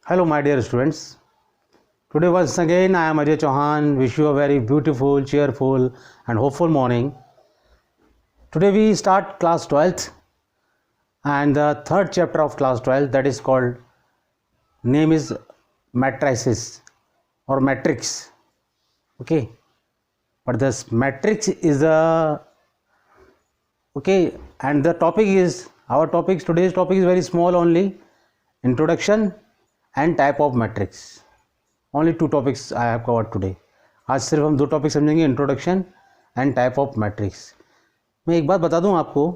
Hello, my dear students. Today, once again, I am Ajay Chauhan. Wish you a very beautiful, cheerful, and hopeful morning. Today, we start class 12th and the third chapter of class 12, that is called name is matrices or matrix. Okay, but this matrix is a okay, and the topic is our topic. Today's topic is very small only, introduction and type of matrix. Only 2 topics I have covered today. आज सिर्फ हम 2 topic समझेंगे, introduction and type of matrix. मैं एक बात बता दूं आपको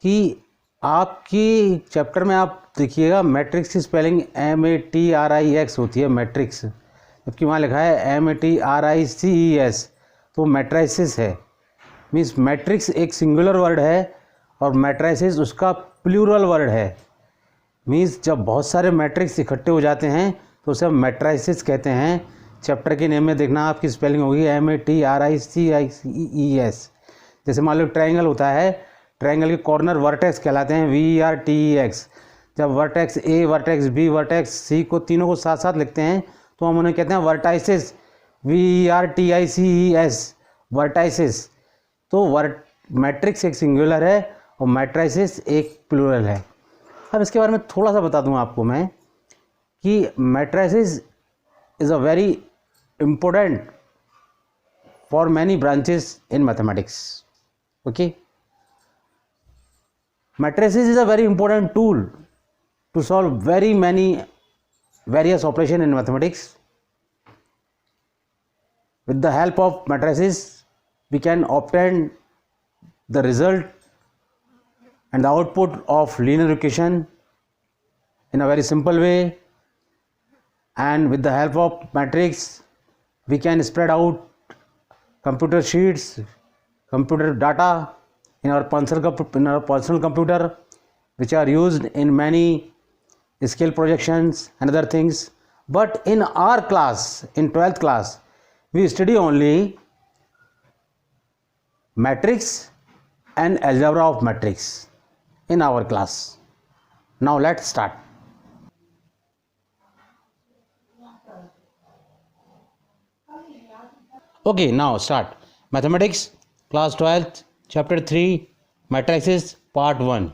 कि आपकी चैप्टर में आप देखिएगा मैट्रिक्स की स्पेलिंग MATRIX होती है मैट्रिक्स, जबकि वहाँ लिखा है MATRICES, तो मैट्राइसिस है. मीन्स मैट्रिक्स एक सिंगुलर वर्ड है और मैट्राइसिस उसका प्लूरल वर्ड है. मीन्स जब बहुत सारे मैट्रिक्स इकट्ठे हो जाते हैं तो उसे हम मैट्राइसिस कहते हैं. चैप्टर के नेम में देखना आपकी स्पेलिंग होगी MATRICES. जैसे मान लो ट्रायंगल होता है, ट्रायंगल के कॉर्नर वर्टेक्स कहलाते हैं VERTEX. जब vertex A, vertex B, vertex C को तीनों को साथ साथ लिखते हैं तो हम उन्हें कहते हैं वर्टाइसिस, VERTICES, वर्टाइसिस. तो मैट्रिक्स एक सिंगुलर है और मैट्राइसिस एक प्लूरल है. अब इसके बारे में थोड़ा सा बता दूं आपको मैं कि matrices is a very important for many branches in mathematics. Okay, matrices is a very important tool to solve very many various operation in mathematics. With the help of matrices we can obtain the result and the output of linear equation in a very simple way, and with the help of matrix we can spread out computer sheets, computer data in our personal computer, which are used in many scale projections and other things. But in our class, in 12th class, we study only matrix and algebra of matrix in our class. Now let's start. Okay, now start. Mathematics, class 12th, chapter 3, matrices, part 1.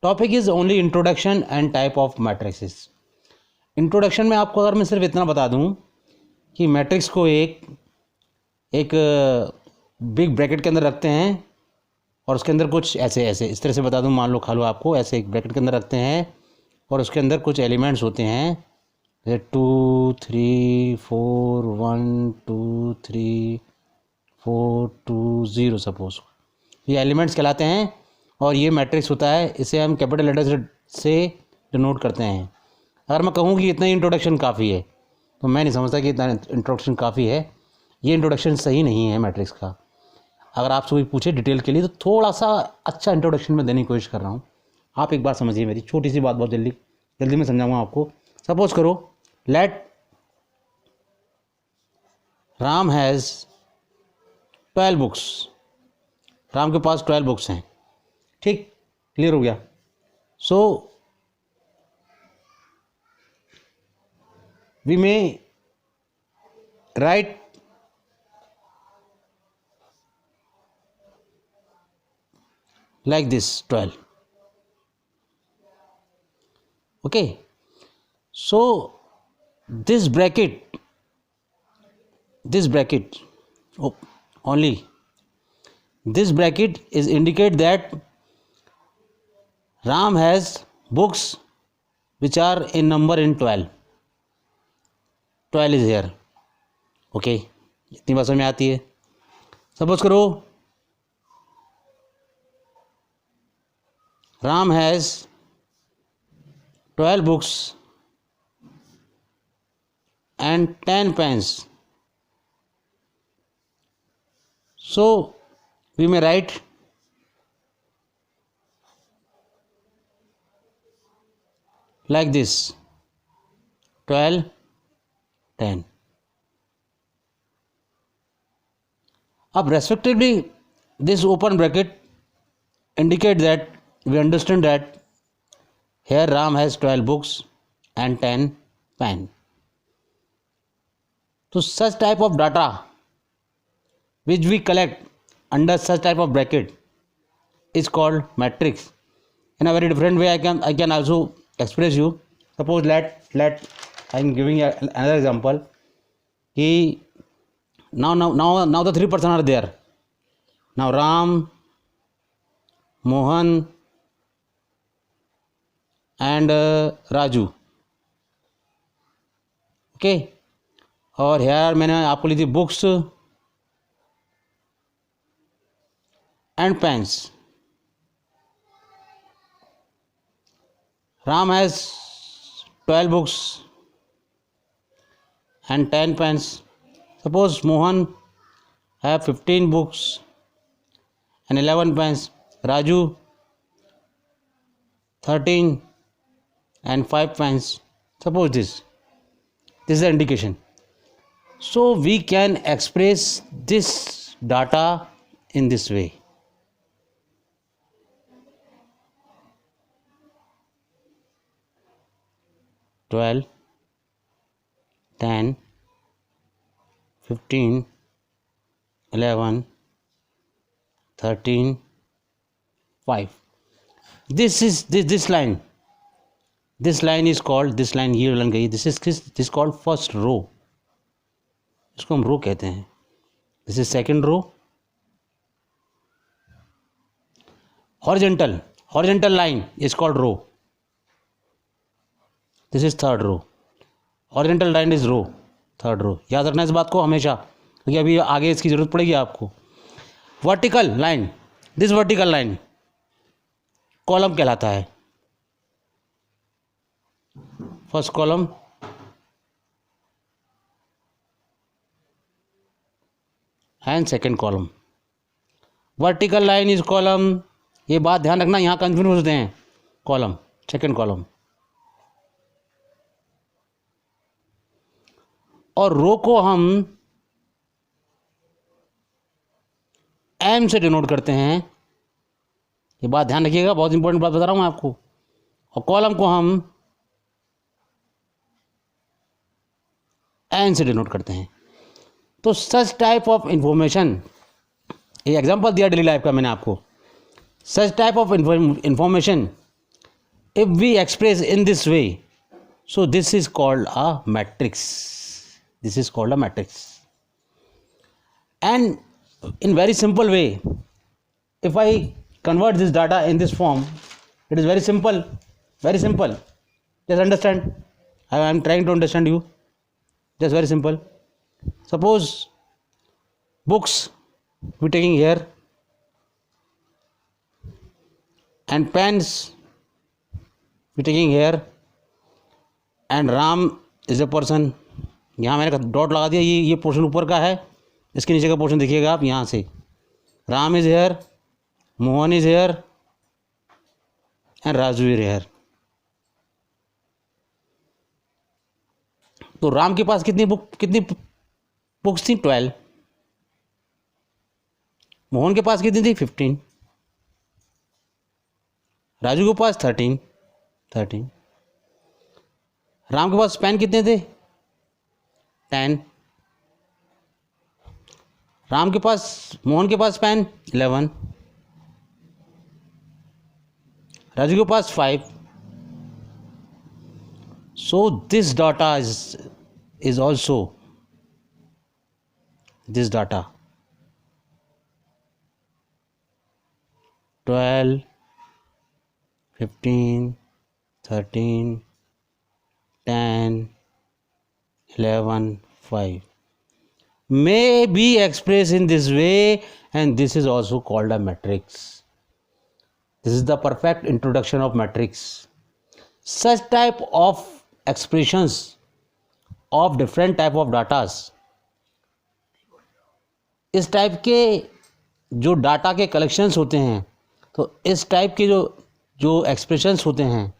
Topic is only introduction and type of matrixes. Introduction में आपको अगर मैं सिर्फ इतना बता दूं कि matrix को एक बिग ब्रैकेट के अंदर रखते हैं और उसके अंदर कुछ ऐसे इस तरह से बता दूं, मान लो खा लो आपको, ऐसे एक ब्रैकेट के अंदर रखते हैं और उसके अंदर कुछ एलिमेंट्स होते हैं जैसे 2 3 4 1 2 3 4 2 0 सपोज. ये एलिमेंट्स कहलाते हैं और ये मैट्रिक्स होता है. इसे हम कैपिटल लेटर से डिनोट करते हैं. अगर मैं कहूँ कि इतना ही इंट्रोडक्शन काफ़ी है तो मैं नहीं समझता कि इतना इंट्रोडक्शन काफ़ी है. ये इंट्रोडक्शन सही नहीं है मैट्रिक्स का. अगर आपसे कोई पूछे डिटेल के लिए तो थोड़ा सा अच्छा इंट्रोडक्शन मैं देने की कोशिश कर रहा हूँ. आप एक बात समझिए मेरी छोटी सी बात, बहुत जल्दी मैं समझाऊँगा आपको. सपोज करो let Ram has 12 books. Ram के पास 12 बुक्स हैं. ठीक, क्लियर हो गया. So we may write like this 12. Okay, so this bracket only this bracket is indicate that Ram has books which are in number in 12. 12 is here. Okay, इतनी बात समझ में आती है. सपोज करो Ram has 12 books and 10 pens. So we may write like this 12 10. अब respectively this open bracket indicate that we understand that here Ram has 12 books and 10 pen. So such type of data which we collect under such type of bracket is called matrix. In a very different way, I can also express you. Suppose let I am giving another example. Now the three persons are there. Now Ram, Mohan and Raju. Okay. और here मैंने आपको ली थी books and pains. Ram has 12 books and 10 pens. Suppose Mohan have 15 books and 11 pens. Raju 13 and 5 pens. Suppose this is the indication. So we can express this data in this way. Twelve, 10, 15, 11, 13, 5. This line. This line is called, this line ये line गई. This is called first row. इसको हम रो कहते हैं. This is second row. Horizontal line is called row. This is third row. Horizontal line is row. Third row. याद रखना इस बात को हमेशा, क्योंकि अभी आगे इसकी जरूरत पड़ेगी आपको. Vertical line, this vertical line column कहलाता है. First column and second column. Vertical line is column. ये बात ध्यान रखना, यहाँ कंफ्यूज होते हैं. Column, second column. और रो को हम एम से डिनोट करते हैं. ये बात ध्यान रखिएगा, बहुत इंपॉर्टेंट बात बता रहा हूँ मैं आपको. और कॉलम को हम एन से डिनोट करते हैं. तो सच टाइप ऑफ इंफॉर्मेशन, ये एग्जांपल दिया डेली लाइफ का मैंने आपको. Such type of information if we express in this way, so this is called a matrix. This is called a matrix. And in very simple way, if I convert this data in this form, it is very simple, very simple. Just understand. I am trying to understand you. Just very simple. Suppose books we taking here and pens we taking here, and Ram is a person. यहाँ मैंने dot लगा दिया. ये portion ऊपर का है, इसके नीचे का पोर्शन देखिएगा आप. यहाँ से Ram is here, Mohan is here and Raju is here. तो राम के पास कितनी बुक्स थी? 12. मोहन के पास कितनी थी? 15. राजू के पास 13. राम के पास पेन कितने थे? 10. मोहन के पास पेन 11. राजू के पास 5. So this data is also this data. 12, 15, 13, 10, 11, 5 may be expressed in this way, and this is also called a matrix. This is the perfect introduction of matrix. Such type of expressions of different type of datas, इस type के जो data के collections होते हैं, तो इस type के जो एक्सप्रेशंस होते हैं,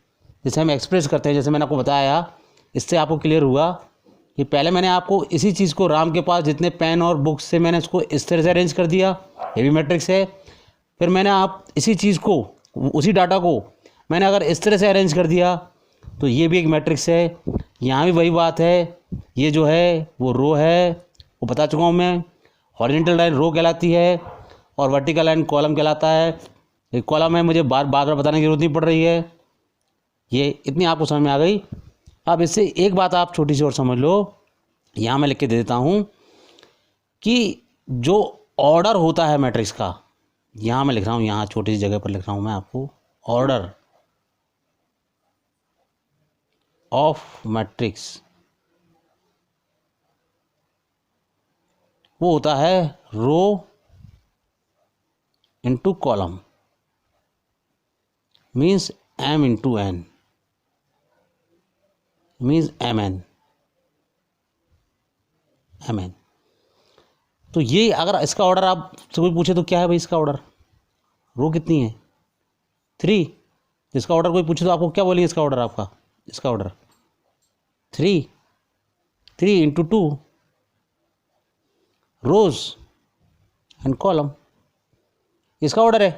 जिसे हम एक्सप्रेस करते हैं, जैसे मैंने आपको बताया, इससे आपको क्लियर हुआ कि पहले मैंने आपको इसी चीज़ को राम के पास जितने पेन और बुक्स से मैंने इसको इस तरह से अरेंज कर दिया, ये भी मैट्रिक्स है. फिर मैंने आप इसी चीज़ को, उसी डाटा को मैंने अगर इस तरह से अरेंज कर दिया, तो ये भी एक मैट्रिक्स है। यहाँ भी वही बात है, ये जो है वो रो है, वो बता चुका हूँ मैं। हॉरिजॉन्टल लाइन रो कहलाती है और वर्टिकल लाइन कॉलम कहलाता है। ये कॉलम है, मुझे बार बार बताने की जरूरत नहीं पड़ रही है, ये इतनी आपको समझ में आ गई। अब इससे एक बात आप छोटी सी और समझ लो, यहाँ मैं लिख के दे देता हूँ कि जो ऑर्डर होता है मैट्रिक्स का, यहाँ मैं लिख रहा हूँ, यहाँ छोटी सी जगह पर लिख रहा हूँ मैं आपको, ऑर्डर ऑफ मैट्रिक्स वो होता है row into column, means m into n, means mn। तो ये अगर इसका ऑर्डर आप से कोई पूछे तो क्या है भाई इसका ऑर्डर, रो कितनी है 3, इसका ऑर्डर कोई पूछे तो आपको क्या बोलेंगे इसका ऑर्डर, आपका इसका order 3 into 2 rows and column, इसका ऑर्डर है।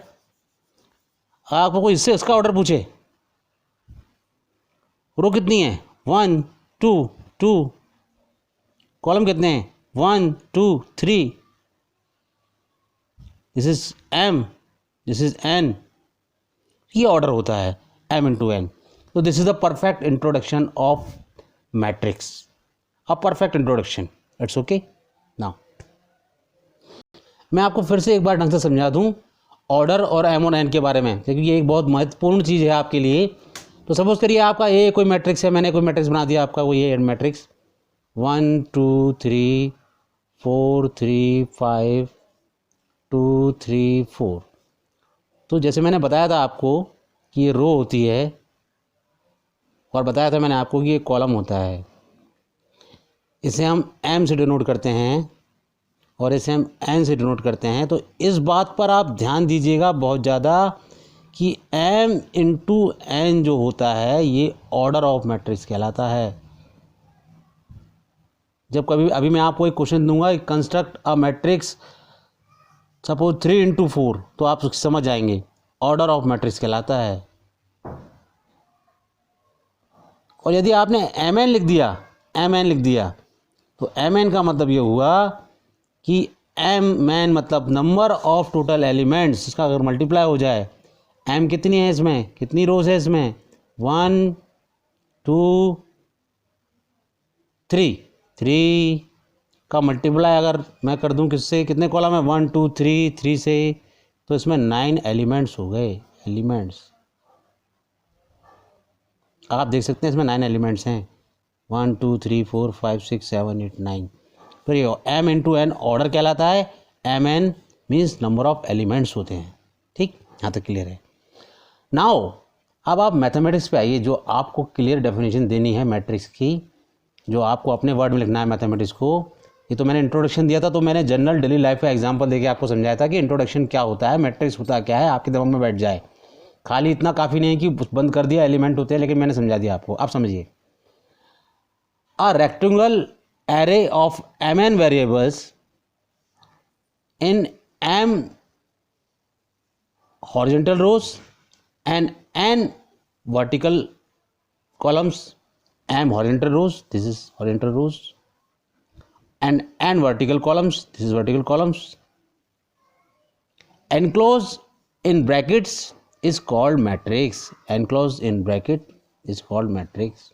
आपको कोई इससे इसका ऑर्डर पूछे, रो कितनी है 1 2 2, कॉलम कितने हैं 1 2 3, this is m, this is n, ये ऑर्डर होता है m इंटू n। तो this is the perfect introduction of matrix, a perfect introduction, it's okay. Now मैं आपको फिर से एक बार ढंग से समझा दूं ऑर्डर और m और n के बारे में, क्योंकि ये एक बहुत महत्वपूर्ण चीज़ है आपके लिए। तो सपोज करिए आपका ए कोई मैट्रिक्स है, मैंने कोई मैट्रिक्स बना दिया आपका, वो ये मैट्रिक्स 1 2 3 4 3 5 2 3 4। तो जैसे मैंने बताया था आपको कि ये रो होती है और बताया था मैंने आपको कि ये कॉलम होता है, इसे हम m से डिनोट करते हैं और इसे हम n से डिनोट करते हैं। तो इस बात पर आप ध्यान दीजिएगा बहुत ज़्यादा कि m इंटू n जो होता है ये ऑर्डर ऑफ मैट्रिक्स कहलाता है। जब कभी अभी मैं आपको एक क्वेश्चन दूंगा, construct a matrix suppose 3 into 4, तो आप समझ जाएंगे ऑर्डर ऑफ मैट्रिक्स कहलाता है। और यदि आपने mn लिख दिया तो mn का मतलब ये हुआ कि mn मतलब नंबर ऑफ टोटल एलिमेंट्स, इसका अगर मल्टीप्लाई हो जाए, m कितनी है इसमें, कितनी रोज है इसमें 1 2 3 का मल्टीप्लाई अगर मैं कर दूं किससे, कितने कॉलम है 1 2 3 से, तो इसमें 9 एलिमेंट्स हो गए, एलिमेंट्स आप देख सकते हैं इसमें 9 एलिमेंट्स हैं 1 2 3 4 5 6 7 8 9। फिर ये m इंटू n ऑर्डर कहलाता है, mn means number of elements होते हैं। ठीक, यहाँ तक क्लियर है। नाउ अब आप मैथमेटिक्स पे आइए, जो आपको क्लियर डेफिनेशन देनी है मैट्रिक्स की, जो आपको अपने वर्ड में लिखना है मैथमेटिक्स को। ये तो मैंने इंट्रोडक्शन दिया था, तो मैंने जनरल डेली लाइफ का एग्जांपल देके आपको समझाया था कि इंट्रोडक्शन क्या होता है, मैट्रिक्स होता क्या है, आपके दिमाग में बैठ जाए। खाली इतना काफ़ी नहीं कि बंद कर दिया एलिमेंट होते हैं, लेकिन मैंने समझा दिया आपको। आप समझिए, a rectangular array of mn variables in m horizontal rows and n vertical columns, m horizontal rows, this is horizontal rows, and n vertical columns, this is vertical columns, enclosed in brackets is called matrix, enclosed in bracket is called matrix।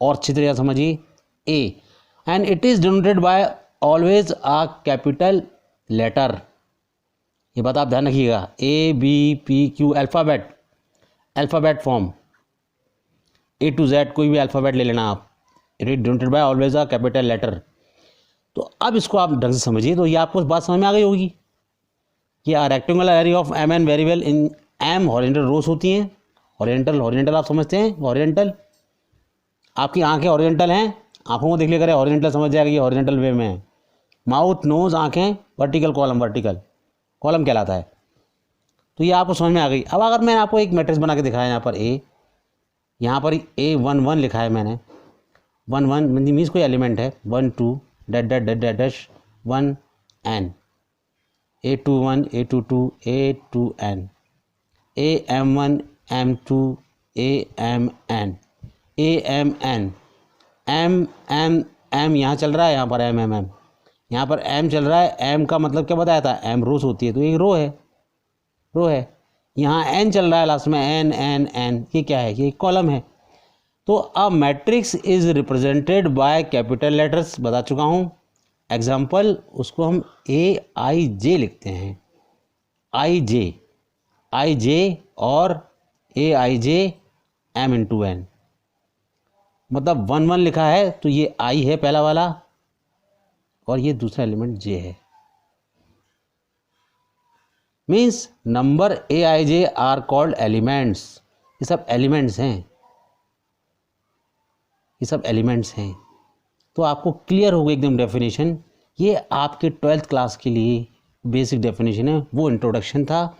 और अच्छी तरह समझिए, a and it is denoted by always a capital letter। ये बात आप ध्यान रखिएगा, A B P Q alphabet form A to Z कोई भी अल्फ़ाबेट ले लेना आप, it is denoted by always a capital letter. तो अब इसको आप ढंग से समझिए, तो ये आपको बात समझ में आ गई होगी कि rectangular area of mn variable in m horizontal rows होती हैं। हॉरिजॉन्टल आप समझते हैं, हॉरिजॉन्टल आपकी आंखें हॉरिजॉन्टल हैं, आंखों को देख लिया करें, हॉरिजॉन्टल समझ जाएगा ये हॉरिजॉन्टल वे में है। माउथ नोज आंखें वर्टिकल कॉलम कहलाता है। तो ये आपको समझ में आ गई। अब अगर मैं आपको एक मैट्रिक्स बना के दिखाया, यहाँ पर A11 लिखा है मैंने, 1 मीन्स कोई एलिमेंट है 1 2 dash 1 n, A21 A22 A2n, AM1 M2 AMN, AMN, M यहाँ चल रहा है, यहाँ पर M, यहाँ पर M चल रहा है। M का मतलब क्या बताया था, M रोज होती है, तो ये रो है। यहाँ N चल रहा है लास्ट में, N, ये क्या है, ये कॉलम है। तो a matrix is represented by capital letters, बता चुका हूँ। एग्जाम्पल, उसको हम AIJ लिखते हैं, I J और AIJ M×N, मतलब 1 1 लिखा है तो ये I है पहला वाला और ये दूसरा एलिमेंट J है। Means number AIJ are called elements. ये सब एलिमेंट्स हैं। तो आपको क्लियर होगा एकदम डेफिनेशन। ये आपके 12th क्लास के लिए बेसिक डेफिनेशन है, वो इंट्रोडक्शन था।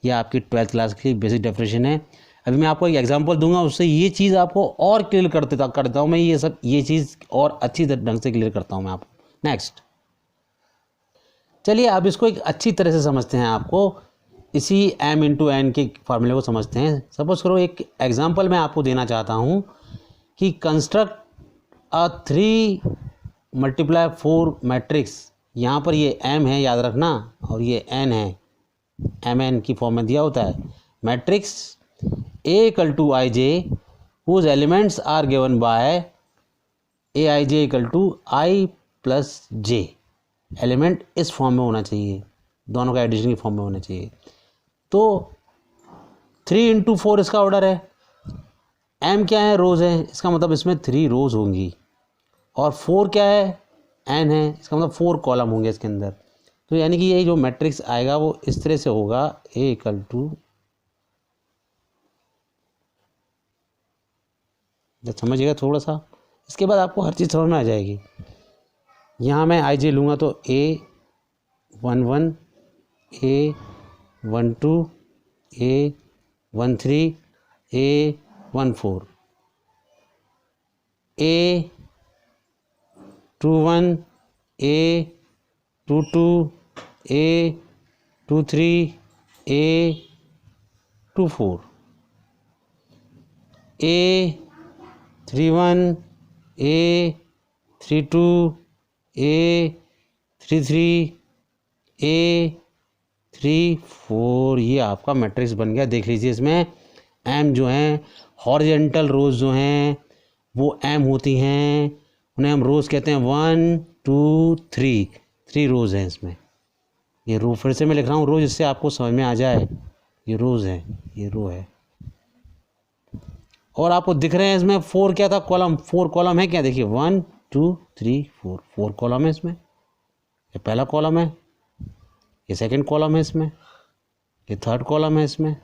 ये आपकी 12th क्लास के लिए बेसिक डेफिनेशन है। अभी मैं आपको एक एग्जांपल दूंगा, उससे ये चीज़ आपको और क्लियर कर देता हूँ मैं। ये चीज़ और अच्छी ढंग से क्लियर करता हूँ मैं आपको। नेक्स्ट, चलिए अब इसको एक अच्छी तरह से समझते हैं। आपको इसी M×N के फार्मूले को समझते हैं। सपोज करो एक एग्जांपल मैं आपको देना चाहता हूँ कि कंस्ट्रक्ट अ 3×4 मैट्रिक्स। यहाँ पर ये M है, याद रखना, और ये N है, MN की फॉर्म में दिया होता है। Matrix A=IJ whose elements are given by AIJ=I+J। Element इस फॉर्म में होना चाहिए, दोनों का एडिशन की फॉर्म में होना चाहिए। तो 3×4 इसका ऑर्डर है। M क्या है, रोज है, इसका मतलब इसमें 3 रोज होंगी। और 4 क्या है, N है, इसका मतलब 4 कॉलम होंगे इसके अंदर। तो यानी कि ये जो मैट्रिक्स आएगा वो इस तरह से होगा, A=, जब समझिएगा थोड़ा सा, इसके बाद आपको हर चीज़ समझ में आ जाएगी। यहाँ मैं IJ लूँगा तो A11, A12, A13, A14, A21, A22, A23, A24, A31, A32, A33, A34। ये आपका मैट्रिक्स बन गया। देख लीजिए, इसमें M जो हैं, हॉरिजेंटल रोज जो हैं वो M होती हैं, उन्हें हम रोज कहते हैं। 1 2 3 रोज हैं इसमें। ये रो फिर से मैं लिख रहा हूँ रोज, इससे आपको समझ में आ जाए। ये रोज है, ये रो है। और आपको दिख रहे हैं इसमें 4 क्या था, कॉलम। 4 कॉलम है क्या, देखिए 1 2 3 4 कॉलम है इसमें। ये पहला कॉलम है, ये सेकंड कॉलम है इसमें, ये थर्ड कॉलम है इसमें,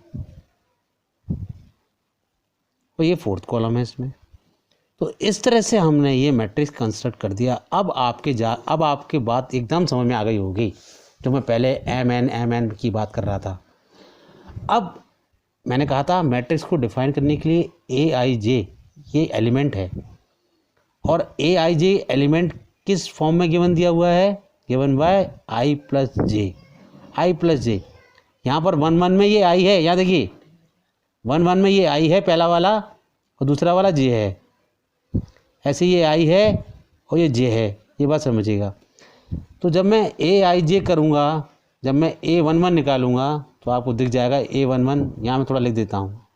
और ये फोर्थ कॉलम है इसमें। तो इस तरह से हमने ये मैट्रिक्स कंस्ट्रक्ट कर दिया। अब आपके बात एकदम समझ में आ गई होगी, जो मैं पहले MN की बात कर रहा था। अब मैंने कहा था मैट्रिक्स को डिफाइन करने के लिए AIJ ये एलिमेंट है, और AIJ एलिमेंट किस फॉर्म में गिवन दिया हुआ है, गिवन बाय I+J। यहाँ पर 1 1 में ये I है, यहाँ देखिए 1 1 में ये I है पहला वाला, और दूसरा वाला J है। ऐसे ये I है और ये J है, ये बात समझिएगा। तो जब मैं AIJ करूँगा, जब मैं A11 निकालूंगा तो आपको दिख जाएगा A11। यहाँ मैं थोड़ा लिख देता हूँ,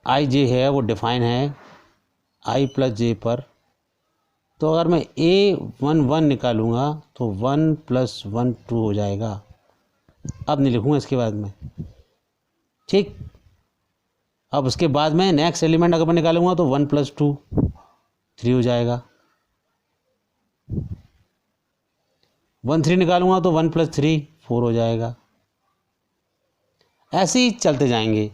AIJ है वो डिफाइन है I+J पर। तो अगर मैं A11 निकालूंगा तो 1 + 1 2 हो जाएगा। अब नहीं लिखूँगा इसके बाद में, ठीक। अब उसके बाद में नेक्स्ट एलिमेंट अगर मैं निकालूंगा तो 1 + 2 3 हो जाएगा। 1 3 निकालूंगा तो 1 + 3 4 हो जाएगा। ऐसे ही चलते जाएंगे।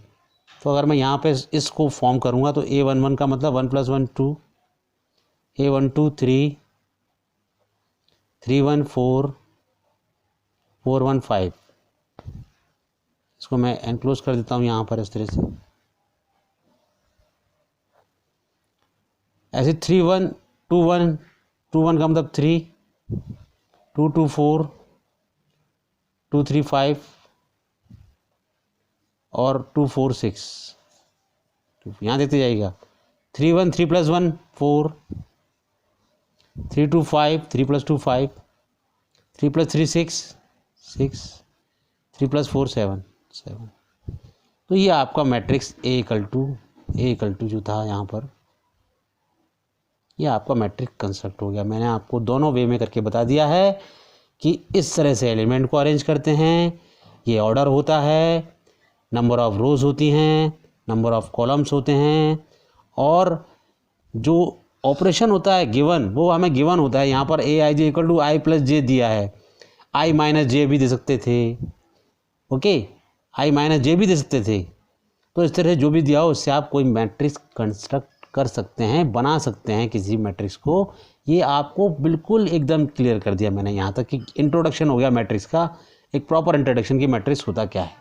तो अगर मैं यहाँ पे इसको फॉर्म करूँगा तो A11 का मतलब 1 + 1 2, A12 3, 3 1 4, 4 1 5। इसको मैं एनक्लोज कर देता हूँ यहाँ पर इस तरह से। ऐसे 3 1 2 1 2 1 का मतलब 3, 2 2 4, 2 3 5, और 2 4 6, यहाँ देखते जाइएगा 3 1 3 + 1 4, 3 2 5, 3 + 2 5, 3 + 3 6 6, 3 + 4 7 7। तो ये आपका मैट्रिक्स ए इक्वल टू जो था यहाँ पर, ये आपका मैट्रिक्स कंस्ट्रक्ट हो गया। मैंने आपको दोनों वे में करके बता दिया है कि इस तरह से एलिमेंट को अरेंज करते हैं। ये ऑर्डर होता है, नंबर ऑफ़ रोज़ होती हैं, नंबर ऑफ़ कॉलम्स होते हैं, और जो ऑपरेशन होता है गिवन, वो हमें गिवन होता है। यहाँ पर ए आई J equal to I plus जे दिया है, आई माइनस जे भी दे सकते थे, ओके, आई माइनस जे भी दे सकते थे। तो इस तरह जो भी दिया हो उससे आप कोई मैट्रिक्स कंस्ट्रक्ट कर सकते हैं, बना सकते हैं किसी मैट्रिक्स को। ये आपको बिल्कुल एकदम क्लियर कर दिया मैंने यहाँ तक कि इंट्रोडक्शन हो गया मैट्रिक्स का, एक प्रॉपर इंट्रोडक्शन की मैट्रिक्स होता क्या है।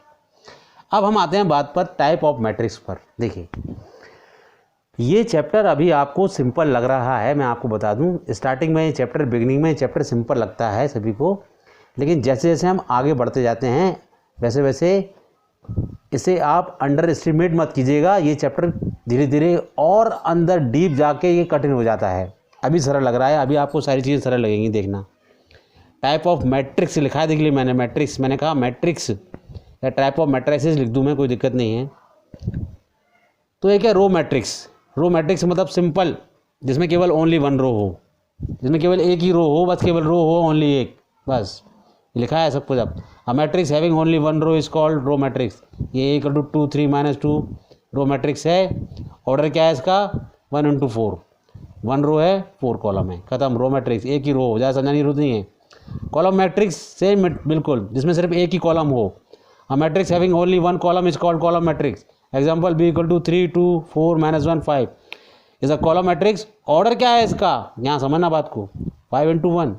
अब हम आते हैं बात पर टाइप ऑफ मैट्रिक्स पर। देखिए ये चैप्टर अभी आपको सिंपल लग रहा है, मैं आपको बता दूं, स्टार्टिंग में चैप्टर, बिगिनिंग में चैप्टर सिंपल लगता है सभी को, लेकिन जैसे जैसे हम आगे बढ़ते जाते हैं वैसे वैसे इसे आप अंडर एस्टिमेट मत कीजिएगा। ये चैप्टर धीरे धीरे और अंदर डीप जाके ये कठिन हो जाता है। अभी सरल लग रहा है, अभी आपको सारी चीज़ें सरल लगेंगी, देखना। टाइप ऑफ मैट्रिक्स लिखा है, देख लीजिए मैंने मैट्रिक्स, मैंने कहा मैट्रिक्स या टाइप ऑफ मैट्रिसेस लिख दूँ मैं, कोई दिक्कत नहीं है। तो एक है रो मैट्रिक्स। रो मैट्रिक्स मतलब सिंपल, जिसमें केवल ओनली वन रो हो, जिसमें केवल एक ही रो हो, बस केवल रो हो ओनली एक, बस लिखा है सब कुछ। अब a matrix having only one row is called row matrix. ये इक्वल टू 2 3 - 2 रो मैट्रिक्स है। ऑर्डर क्या है इसका, 1 × 4, 1 रो है 4 कॉलम है, खत्म। रो मैट्रिक्स एक ही रो हो, ज़्यादा समझाने की जरूरत नहीं है। कॉलम मैट्रिक्स सेम बिल्कुल, जिसमें सिर्फ एक ही कॉलम हो। A matrix having only one column is called column matrix. Example B equal to 3 2 4 - 1 5 is a column matrix. Order क्या है इसका, यहाँ समझना बात को, 5 × 1,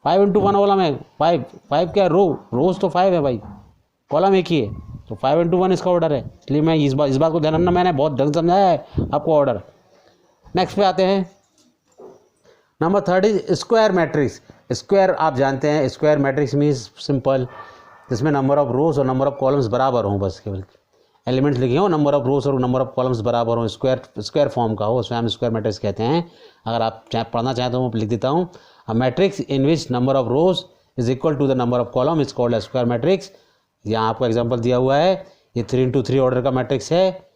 5 × 1 कॉलम है, 5 क्या रोज तो 5 है भाई, कॉलम एक ही है, तो 5 × 1 इसका ऑर्डर है। इसलिए मैं इस बात को ध्यान रखना, मैंने बहुत ढंग समझाया है आपको ऑर्डर। नेक्स्ट पे आते हैं, number 3 is square matrix. Square आप जानते हैं, स्क्वायर मैट्रिक्स मीन्स सिंपल, जिसमें नंबर ऑफ रोज और नंबर ऑफ कॉलम्स बराबर हों, बस केवल एलिमेंट्स लिखे हो, नंबर ऑफ रोज और नंबर ऑफ कॉलम्स बराबर हों, स्क्वायर फॉर्म का हो, उसमें हम स्क्वायर मैट्रिक्स कहते हैं। अगर आप पढ़ना चाहें तो मैं लिख देता हूँ, a matrix in which number of rows is equal to the number of column is called a square matrix. यहाँ आपको एग्जांपल दिया हुआ है, ये 3 × 3 ऑर्डर का मैट्रिक्स है,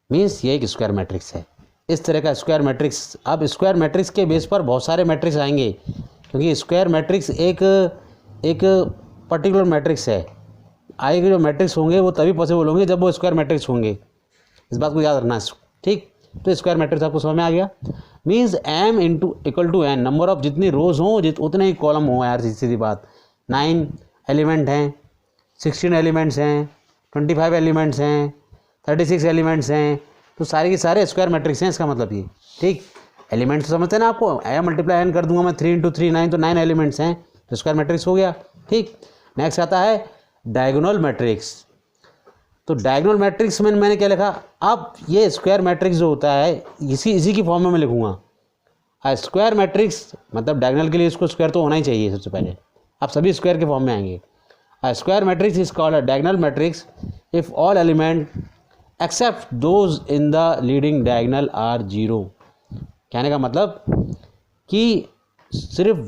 मीन्स ये एक स्क्वायर मैट्रिक्स है। इस तरह का स्क्वायर मैट्रिक्स। अब स्क्वायर मैट्रिक्स के बेस पर बहुत सारे मैट्रिक्स आएंगे, क्योंकि स्क्वायर मैट्रिक्स एक पर्टिकुलर मैट्रिक्स है। आगे के जो मैट्रिक्स होंगे वो तभी पॉसिबल होंगे जब वो स्क्वायर मैट्रिक्स होंगे, इस बात को याद रखना है, ठीक। तो स्क्वायर मैट्रिक्स आपको समझ में आ गया, means m equal to n, number of जितनी रोज हों उतने ही कॉलम हों यार, सीधी बात। 9 एलिमेंट हैं, 16 एलिमेंट्स हैं, 25 एलिमेंट्स हैं, 36 एलिमेंट्स हैं, तो सारे के सारे स्क्वायर मैट्रिक्स हैं, इसका मतलब ये, ठीक। एलिमेंट्स तो समझते हैं ना आपको, मल्टीप्लाई n कर दूंगा मैं, 3 × 3 9, तो 9 एलिमेंट्स हैं, तो स्क्वायर मैट्रिक्स हो गया, ठीक। नेक्स्ट आता है डायगोनल मैट्रिक्स। तो डायगोनल मैट्रिक्स में मैंने क्या लिखा, अब ये स्क्वायर मैट्रिक्स जो होता है इसी की फॉर्म में मैं लिखूंगा। स्क्वायर मैट्रिक्स मतलब डायगोनल के लिए इसको स्क्वायर तो होना ही चाहिए सबसे पहले, अब सभी स्क्वायर के फॉर्म में आएंगे। Square matrix is called a diagonal matrix if all element except those in the leading diagonal are 0। कहने का मतलब कि सिर्फ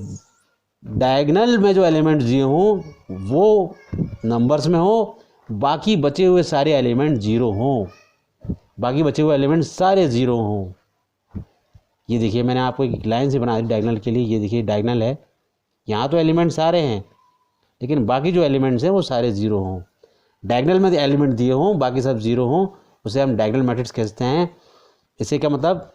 डायगोनल में जो एलिमेंट्स दिए हों वो नंबर्स में हो, बाकी बचे हुए सारे एलिमेंट 0 हों, बाकी बचे हुए एलिमेंट सारे 0 हों। ये देखिए मैंने आपको एक लाइन से बना दी डायगोनल के लिए, ये देखिए डायगोनल है, यहाँ तो एलिमेंट सारे हैं लेकिन बाकी जो एलिमेंट्स हैं वो सारे 0 हों। डायगोनल में एलिमेंट दिए हों बाकी सब 0 हों, उसे हम डायगोनल मैट्रिक्स कहते हैं। इसे क्या मतलब,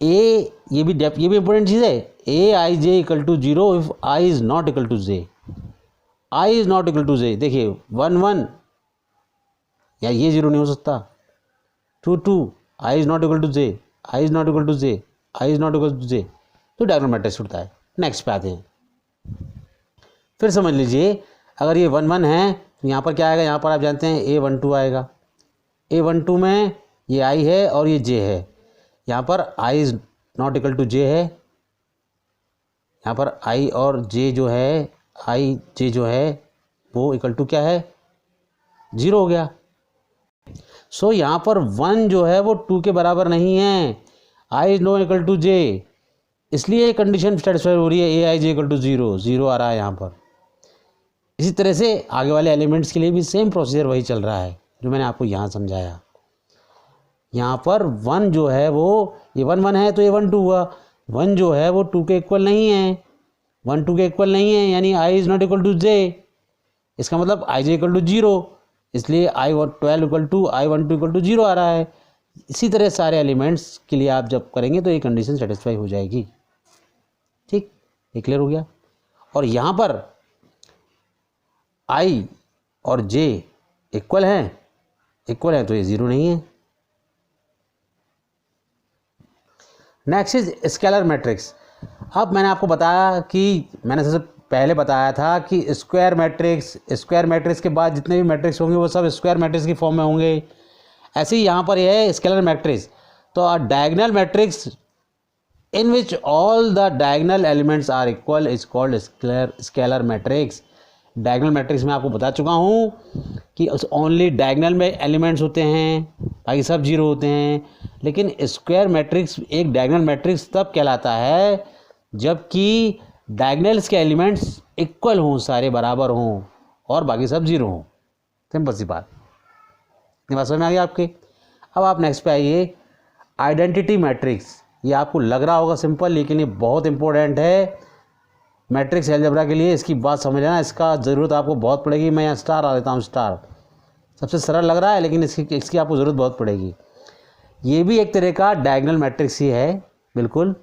ये भी इंपॉर्टेंट चीज़ है, aij equal to 0 if i is not equal to j, i is not equal to j। देखिए 1 1 या ये 0 नहीं हो सकता, 2 2 i is not equal to j, i is not equal to j, i is not equal to j, तो diagonal matrix उठता है। Next पे आते हैं, फिर समझ लीजिए अगर ये 1 1 है तो यहाँ पर क्या आएगा, यहाँ पर आप जानते हैं a12 आएगा, a12 में ये i है और ये j है, यहाँ पर i is not equal to j है, यहाँ पर i और j जो है, i j जो है वो इक्वल टू क्या है, 0 हो गया। सो यहाँ पर 1 जो है वो 2 के बराबर नहीं है, आई इज नॉट इक्वल टू जे, इसलिए कंडीशन सेटिस्फाई हो रही है, ए आई जे इक्वल टू 0, 0 आ रहा है यहाँ पर। इसी तरह से आगे वाले एलिमेंट्स के लिए भी सेम प्रोसीजर वही चल रहा है जो मैंने आपको यहाँ समझाया। यहाँ पर 1 जो है वो, ये 1 1 है तो ये 1 2 हुआ, 1 जो है वो 2 के इक्वल नहीं है, 1 2 के इक्वल नहीं है, यानी I is not equal to J, इसका मतलब आई जे इक्वल टू 0, इसलिए I 12 equal to I 12 equal to 0 आ रहा है। इसी तरह सारे एलिमेंट्स के लिए आप जब करेंगे तो ये कंडीशन सेटिस्फाई हो जाएगी। ठीक, ये क्लियर हो गया। और यहाँ पर आई और जे इक्वल है तो ये 0 नहीं है। Next is scalar matrix. अब मैंने आपको बताया कि मैंने सबसे पहले बताया था कि स्क्वायर मैट्रिक्स के बाद जितने भी मैट्रिक्स होंगे वो सब स्क्वायर मैट्रिक्स की फॉर्म में होंगे। ऐसे ही यहाँ पर यह है स्केलर मैट्रिक्स। तो a diagonal matrix in which all the diagonal elements are equal is called scalar matrix. Diagonal matrix में आपको बता चुका हूँ कि ओनली डायगोनल में एलिमेंट्स होते हैं, बाकी सब 0 होते हैं। लेकिन स्क्वायर मैट्रिक्स एक डायगोनल मैट्रिक्स तब कहलाता है जबकि डायगोनल्स के एलिमेंट्स इक्वल हों, सारे बराबर हों और बाकी सब 0 हों। सिंपल सी बात, इतनी बात समझ में आ गई आपके। अब आप नेक्स्ट पे आइए, आइडेंटिटी मैट्रिक्स। ये आपको लग रहा होगा सिंपल, लेकिन ये बहुत इंपॉर्टेंट है मैट्रिक्स अलजेब्रा के लिए। इसकी बात समझ लेना, इसका ज़रूरत आपको बहुत पड़ेगी। मैं यहाँ स्टार आ देता हूँ, स्टार सबसे सरल लग रहा है लेकिन इसकी आपको ज़रूरत बहुत पड़ेगी। ये भी एक तरह का डायगोनल मैट्रिक्स ही है, बिल्कुल।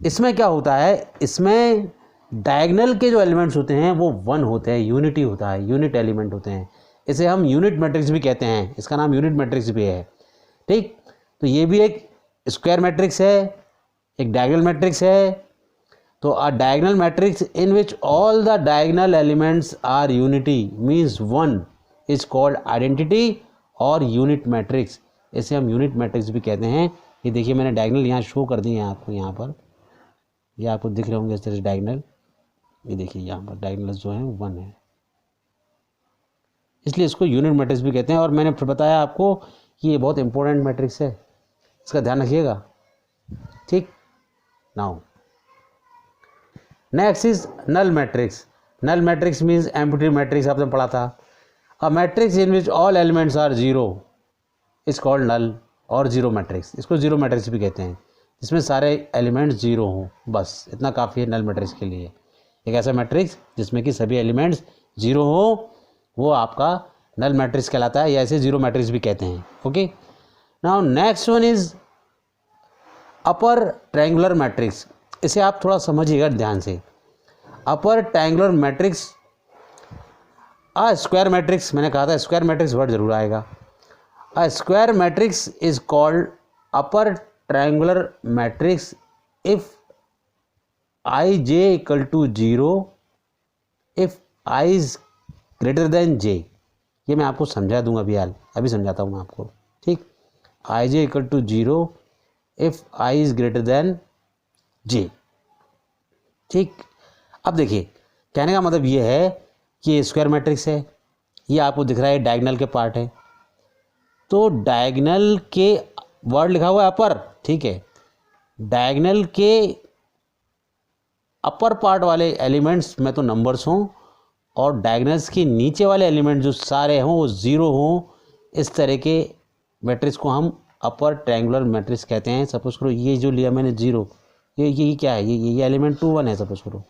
इसमें क्या होता है, इसमें डायगोनल के जो एलिमेंट्स होते हैं वो 1 होते हैं, यूनिटी होता है, यूनिट एलिमेंट होते हैं। इसे हम यूनिट मैट्रिक्स भी कहते हैं, इसका नाम यूनिट मैट्रिक्स भी है। ठीक, तो ये भी एक स्क्वायर मैट्रिक्स है, एक डायगोनल मैट्रिक्स है। तो a diagonal matrix in which all the diagonal elements are unity means 1 is called identity और यूनिट मैट्रिक्स। इसे हम यूनिट मैट्रिक्स भी कहते हैं। ये देखिए मैंने डायगोनल यहाँ शो कर दिए हैं आपको, यहाँ पर ये आपको दिख रहे होंगे इस तरह से डायगोनल। ये देखिए यहाँ पर डायगोनल जो है 1 है, इसलिए इसको यूनिट मैट्रिक्स भी कहते हैं। और मैंने फिर बताया आपको कि ये बहुत इंपॉर्टेंट मैट्रिक्स है, इसका ध्यान रखिएगा। ठीक, now next is null matrix. Null matrix means empty matrix, आपने पढ़ा था। A matrix in which all elements are 0 is called null और 0 मैट्रिक्स। इसको 0 मैट्रिक्स भी कहते हैं, जिसमें सारे एलिमेंट्स 0 हों, बस इतना काफ़ी है नल मैट्रिक्स के लिए। एक ऐसा मैट्रिक्स जिसमें कि सभी एलिमेंट्स 0 हो वो आपका नल मैट्रिक्स कहलाता है, या ऐसे 0 मैट्रिक्स भी कहते हैं। Okay, now next one is upper triangular matrix. इसे आप थोड़ा समझिएगा ध्यान से। Upper triangular matrix square matrix, मैंने कहा था स्क्वायर मैट्रिक्स वर्ड जरूर आएगा। A square matrix is called upper triangular matrix if I J equal to 0 if I is greater than J. ये मैं आपको समझा दूंगा अभी समझाता हूँ मैं आपको। ठीक, I J equal to 0 if I is greater than J. ठीक, अब देखिए कहने का मतलब ये है कि ये स्क्वायर मैट्रिक्स है, ये आपको दिख रहा है डायगोनल के पार्ट है। तो डायगोनल के वर्ड लिखा हुआ है अपर, ठीक है, डायगोनल के अपर पार्ट वाले एलिमेंट्स में तो नंबर्स हों और डायगोनल्स के नीचे वाले एलिमेंट जो सारे हों वो 0 हों। इस तरह के मैट्रिक्स को हम अपर ट्रायंगुलर मैट्रिक्स कहते हैं। सपोज करो ये जो लिया मैंने 0, ये क्या है, ये एलिमेंट 2 1 है, सपोज करो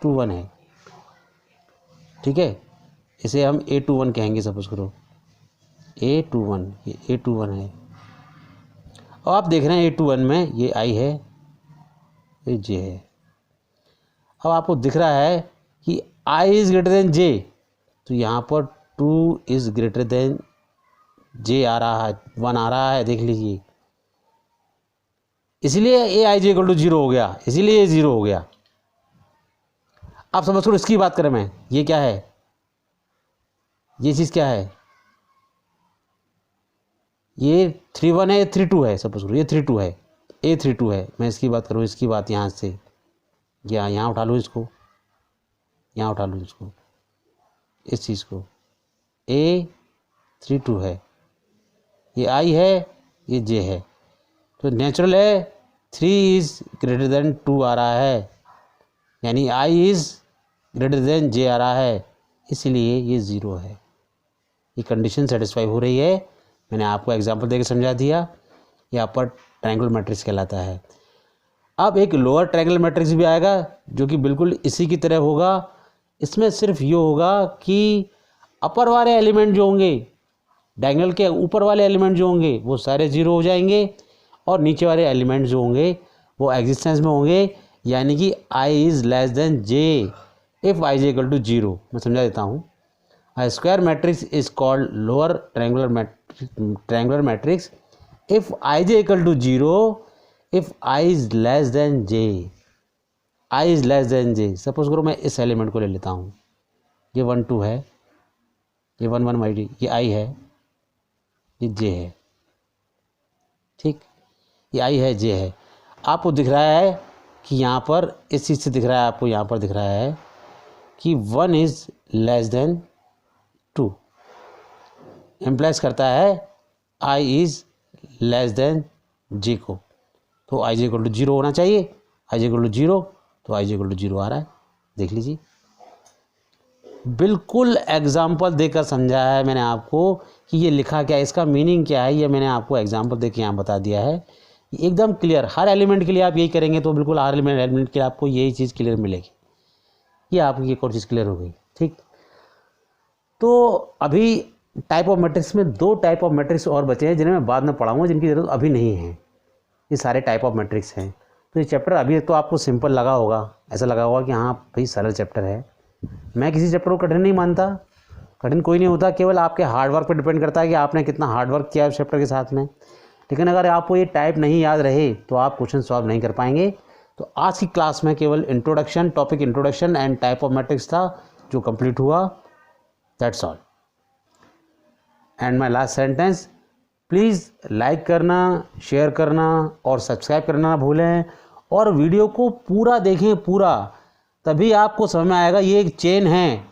2 1 है। ठीक है, इसे हम A21 कहेंगे, सपोज करो A21, ये A21 है। और आप देख रहे हैं A21 में ये I है, ये J है। अब आपको दिख रहा है कि I is greater then J, तो यहाँ पर 2 इज ग्रेटर देन J आ रहा है, 1 आ रहा है, देख लीजिए। इसलिए AI J इक्वल टू 0 हो गया, इसीलिए ये 0 हो गया। आप समझ करो इसकी बात करें मैं, ये क्या है, ये चीज़ क्या है, ये 3 1 है, ये 3 2 है, सपोज करो ये 3 2 है, A32 है। मैं इसकी बात करूँ, इसकी बात यहाँ से यहाँ उठा लूँ इसको, यहाँ उठा लूँ इसको, इस चीज़ को, A 3 2 है, ये I है, ये J है, तो नेचुरल है 3 इज़ ग्रेटर देन 2 आ रहा है, यानी I is greater than J आ रहा है, इसलिए ये 0 है। ये कंडीशन सेटिस्फाई हो रही है। मैंने आपको एग्जांपल देके समझा दिया। ये अपर ट्रायंगुलर मैट्रिक्स कहलाता है। अब एक लोअर ट्रायंगुलर मैट्रिक्स भी आएगा जो कि बिल्कुल इसी की तरह होगा। इसमें सिर्फ ये होगा कि अपर वाले एलिमेंट जो होंगे, डायगोनल के ऊपर वाले एलिमेंट जो होंगे वो सारे 0 हो जाएंगे और नीचे वाले एलिमेंट जो होंगे वो एग्जिस्टेंस में होंगे, यानी कि I is less than J if I J equal to 0। मैं समझा देता हूँ। A square matrix is called lower triangular matrix if ij equal to 0 if I is less than j, I is less than j। Suppose करो मैं इस element को ले लेता हूँ, ये 1 2 है, ये 1 1 id, ये I है, ये j है, ठीक, ये I है, j है। आपको दिख रहा है कि यहाँ पर इस चीज़ से दिख रहा है, आपको यहाँ पर दिख रहा है कि 1 इज़ लेस देन 2 इम्प्लाइज करता है I is less than J को, तो I J इक्वल टू 0 होना चाहिए। I J इक्वल टू 0, तो I J इक्वल टू 0 आ रहा है। देख लीजिए, बिल्कुल एग्जाम्पल देकर समझा है मैंने आपको कि ये लिखा क्या है, इसका मीनिंग क्या है, ये मैंने आपको एग्जाम्पल देकर यहाँ बता दिया है। एकदम क्लियर, हर एलिमेंट के लिए आप यही करेंगे तो बिल्कुल हर एलिमेंट के लिए आपको यही चीज़ क्लियर मिलेगी। ये आपकी एक और चीज़ क्लियर हो गई, ठीक। तो अभी टाइप ऑफ मैट्रिक्स में 2 टाइप ऑफ मैट्रिक्स और बचे हैं जिन्हें मैं बाद में पढ़ाऊंगा, जिनकी ज़रूरत अभी नहीं है। ये सारे टाइप ऑफ मैट्रिक्स हैं। तो ये चैप्टर अभी तो आपको सिंपल लगा होगा, ऐसा लगा होगा कि हाँ भाई सरल चैप्टर है। मैं किसी चैप्टर को कठिन नहीं मानता, कठिन कोई नहीं होता, केवल आपके हार्डवर्क पर डिपेंड करता है कि आपने कितना हार्डवर्क किया उस चैप्टर के साथ में। लेकिन अगर आपको ये टाइप नहीं याद रहे तो आप क्वेश्चन सॉल्व नहीं कर पाएंगे। तो आज की क्लास में केवल introduction, topic introduction and type of matrix था जो कंप्लीट हुआ। That's all. And my last sentence, please like करना, शेयर करना और सब्सक्राइब करना ना भूलें, और वीडियो को पूरा देखें, पूरा, तभी आपको समझ में आएगा। ये एक चेन है,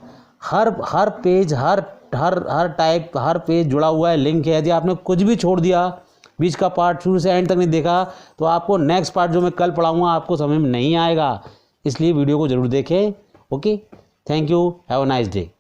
हर पेज, हर टाइप, हर पेज जुड़ा हुआ है, लिंक है। यदि आपने कुछ भी छोड़ दिया, बीच का पार्ट शुरू से एंड तक नहीं देखा, तो आपको नेक्स्ट पार्ट जो मैं कल पढ़ाऊँगा आपको समझ में नहीं आएगा। इसलिए वीडियो को ज़रूर देखें। Okay, thank you, have a nice day.